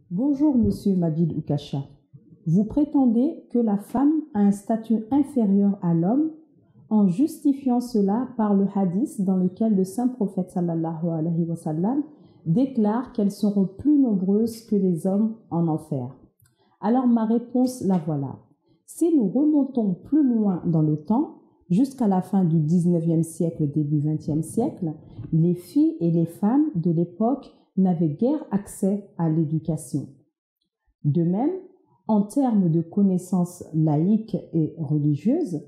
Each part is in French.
Bonjour Monsieur Majid Oukasha. Vous prétendez que la femme a un statut inférieur à l'homme en justifiant cela par le hadith dans lequel le saint prophète sallallahu alayhi wa sallam déclare qu'elles seront plus nombreuses que les hommes en enfer. Alors ma réponse la voilà. Si nous remontons plus loin dans le temps, jusqu'à la fin du 19e siècle, début 20e siècle, les filles et les femmes de l'époque n'avaient guère accès à l'éducation. De même, en termes de connaissances laïques et religieuses,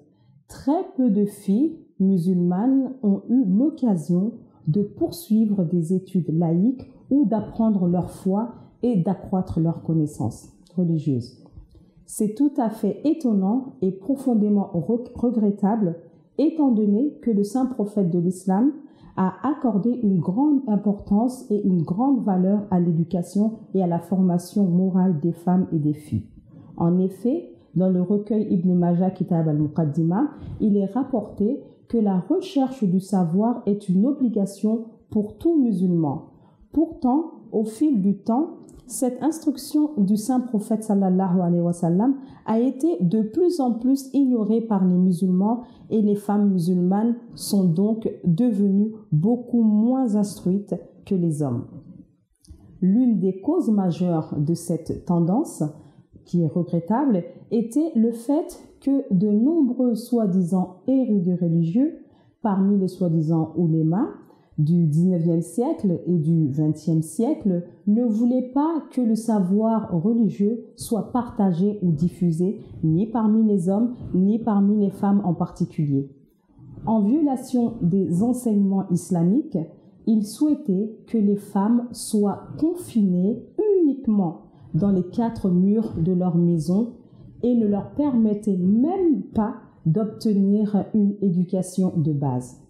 très peu de filles musulmanes ont eu l'occasion de poursuivre des études laïques ou d'apprendre leur foi et d'accroître leurs connaissances religieuses. C'est tout à fait étonnant et profondément regrettable étant donné que le saint prophète de l'islam a accordé une grande importance et une grande valeur à l'éducation et à la formation morale des femmes et des filles. En effet, dans le recueil Ibn Majah Kitab al-Muqaddimah, il est rapporté que la recherche du savoir est une obligation pour tout musulman. Pourtant, au fil du temps, cette instruction du saint prophète sallallahu alayhi wa sallam a été de plus en plus ignorée par les musulmans et les femmes musulmanes sont donc devenues beaucoup moins instruites que les hommes. L'une des causes majeures de cette tendance, qui est regrettable, était le fait que de nombreux soi-disant érudits religieux, parmi les soi-disant oulémas, du 19e siècle et du 20e siècle ne voulaient pas que le savoir religieux soit partagé ou diffusé ni parmi les hommes ni parmi les femmes en particulier. En violation des enseignements islamiques, ils souhaitaient que les femmes soient confinées uniquement dans les 4 murs de leur maison et ne leur permettaient même pas d'obtenir une éducation de base.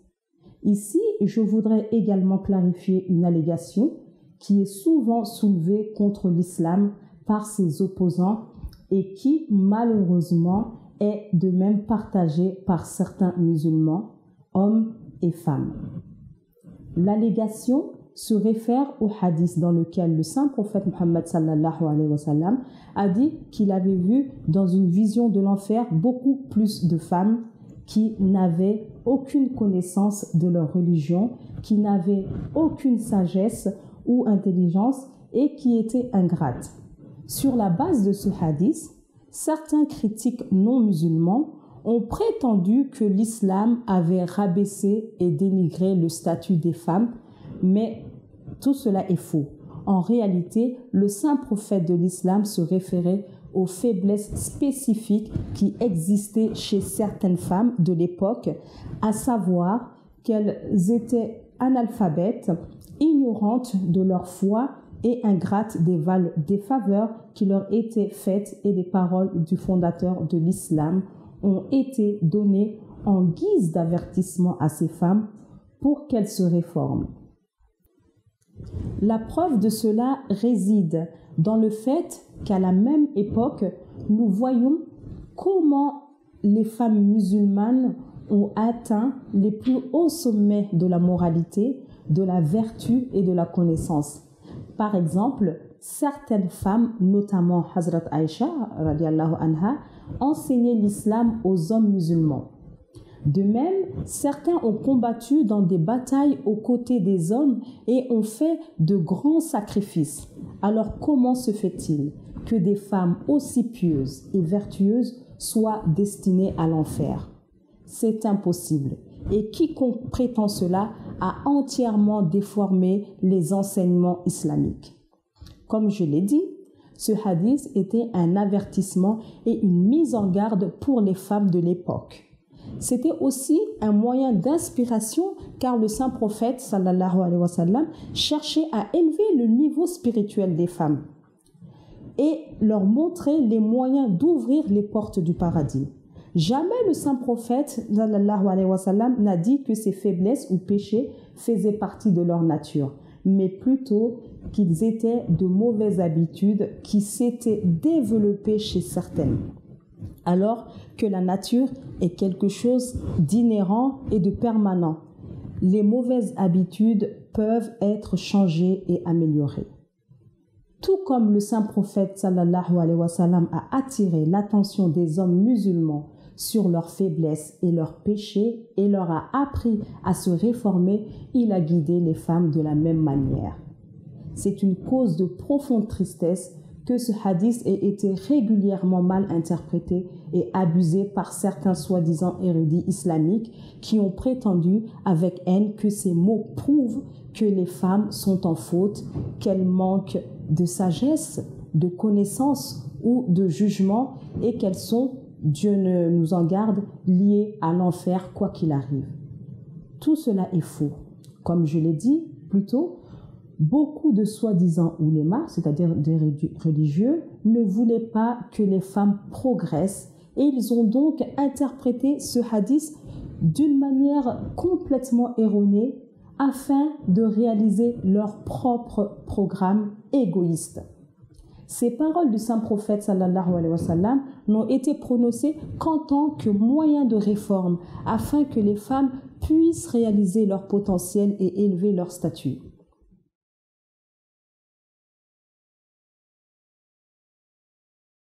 Ici, je voudrais également clarifier une allégation qui est souvent soulevée contre l'islam par ses opposants et qui, malheureusement, est de même partagée par certains musulmans, hommes et femmes. L'allégation se réfère au hadith dans lequel le saint prophète Muhammad sallallahu alayhi wa sallam a dit qu'il avait vu dans une vision de l'enfer beaucoup plus de femmes qui n'avaient aucune connaissance de leur religion, qui n'avaient aucune sagesse ou intelligence et qui étaient ingrates. Sur la base de ce hadith, certains critiques non musulmans ont prétendu que l'islam avait rabaissé et dénigré le statut des femmes, mais tout cela est faux. En réalité, le saint prophète de l'islam se référait aux faiblesses spécifiques qui existaient chez certaines femmes de l'époque, à savoir qu'elles étaient analphabètes, ignorantes de leur foi et ingrates des faveurs qui leur étaient faites, et les paroles du fondateur de l'islam ont été données en guise d'avertissement à ces femmes pour qu'elles se réforment. La preuve de cela réside dans le fait qu'à la même époque, nous voyons comment les femmes musulmanes ont atteint les plus hauts sommets de la moralité, de la vertu et de la connaissance. Par exemple, certaines femmes, notamment Hazrat Aïcha, radiallahu anha, enseignaient l'islam aux hommes musulmans. De même, certains ont combattu dans des batailles aux côtés des hommes et ont fait de grands sacrifices. Alors comment se fait-il que des femmes aussi pieuses et vertueuses soient destinées à l'enfer? C'est impossible. Et quiconque prétend cela a entièrement déformé les enseignements islamiques. Comme je l'ai dit, ce hadith était un avertissement et une mise en garde pour les femmes de l'époque. C'était aussi un moyen d'inspiration car le saint prophète sallallahu alayhi wa sallam cherchait à élever le niveau spirituel des femmes et leur montrer les moyens d'ouvrir les portes du paradis. Jamais le saint prophète sallallahu alayhi wa sallam n'a dit que ces faiblesses ou péchés faisaient partie de leur nature, mais plutôt qu'ils étaient de mauvaises habitudes qui s'étaient développées chez certaines. Alors que la nature est quelque chose d'inhérent et de permanent. Les mauvaises habitudes peuvent être changées et améliorées. Tout comme le saint prophète sallallahu alayhi wa sallam a attiré l'attention des hommes musulmans sur leurs faiblesses et leurs péchés et leur a appris à se réformer, il a guidé les femmes de la même manière. C'est une cause de profonde tristesse que ce hadith ait été régulièrement mal interprété et abusé par certains soi-disant érudits islamiques qui ont prétendu avec haine que ces mots prouvent que les femmes sont en faute, qu'elles manquent de sagesse, de connaissance ou de jugement et qu'elles sont, Dieu ne nous en garde, liées à l'enfer quoi qu'il arrive. Tout cela est faux. Comme je l'ai dit plus tôt, beaucoup de soi-disant oulémas, c'est-à-dire des religieux, ne voulaient pas que les femmes progressent et ils ont donc interprété ce hadith d'une manière complètement erronée afin de réaliser leur propre programme égoïste. Ces paroles du saint prophète sallallahu alayhi wa sallam n'ont été prononcées qu'en tant que moyen de réforme afin que les femmes puissent réaliser leur potentiel et élever leur statut.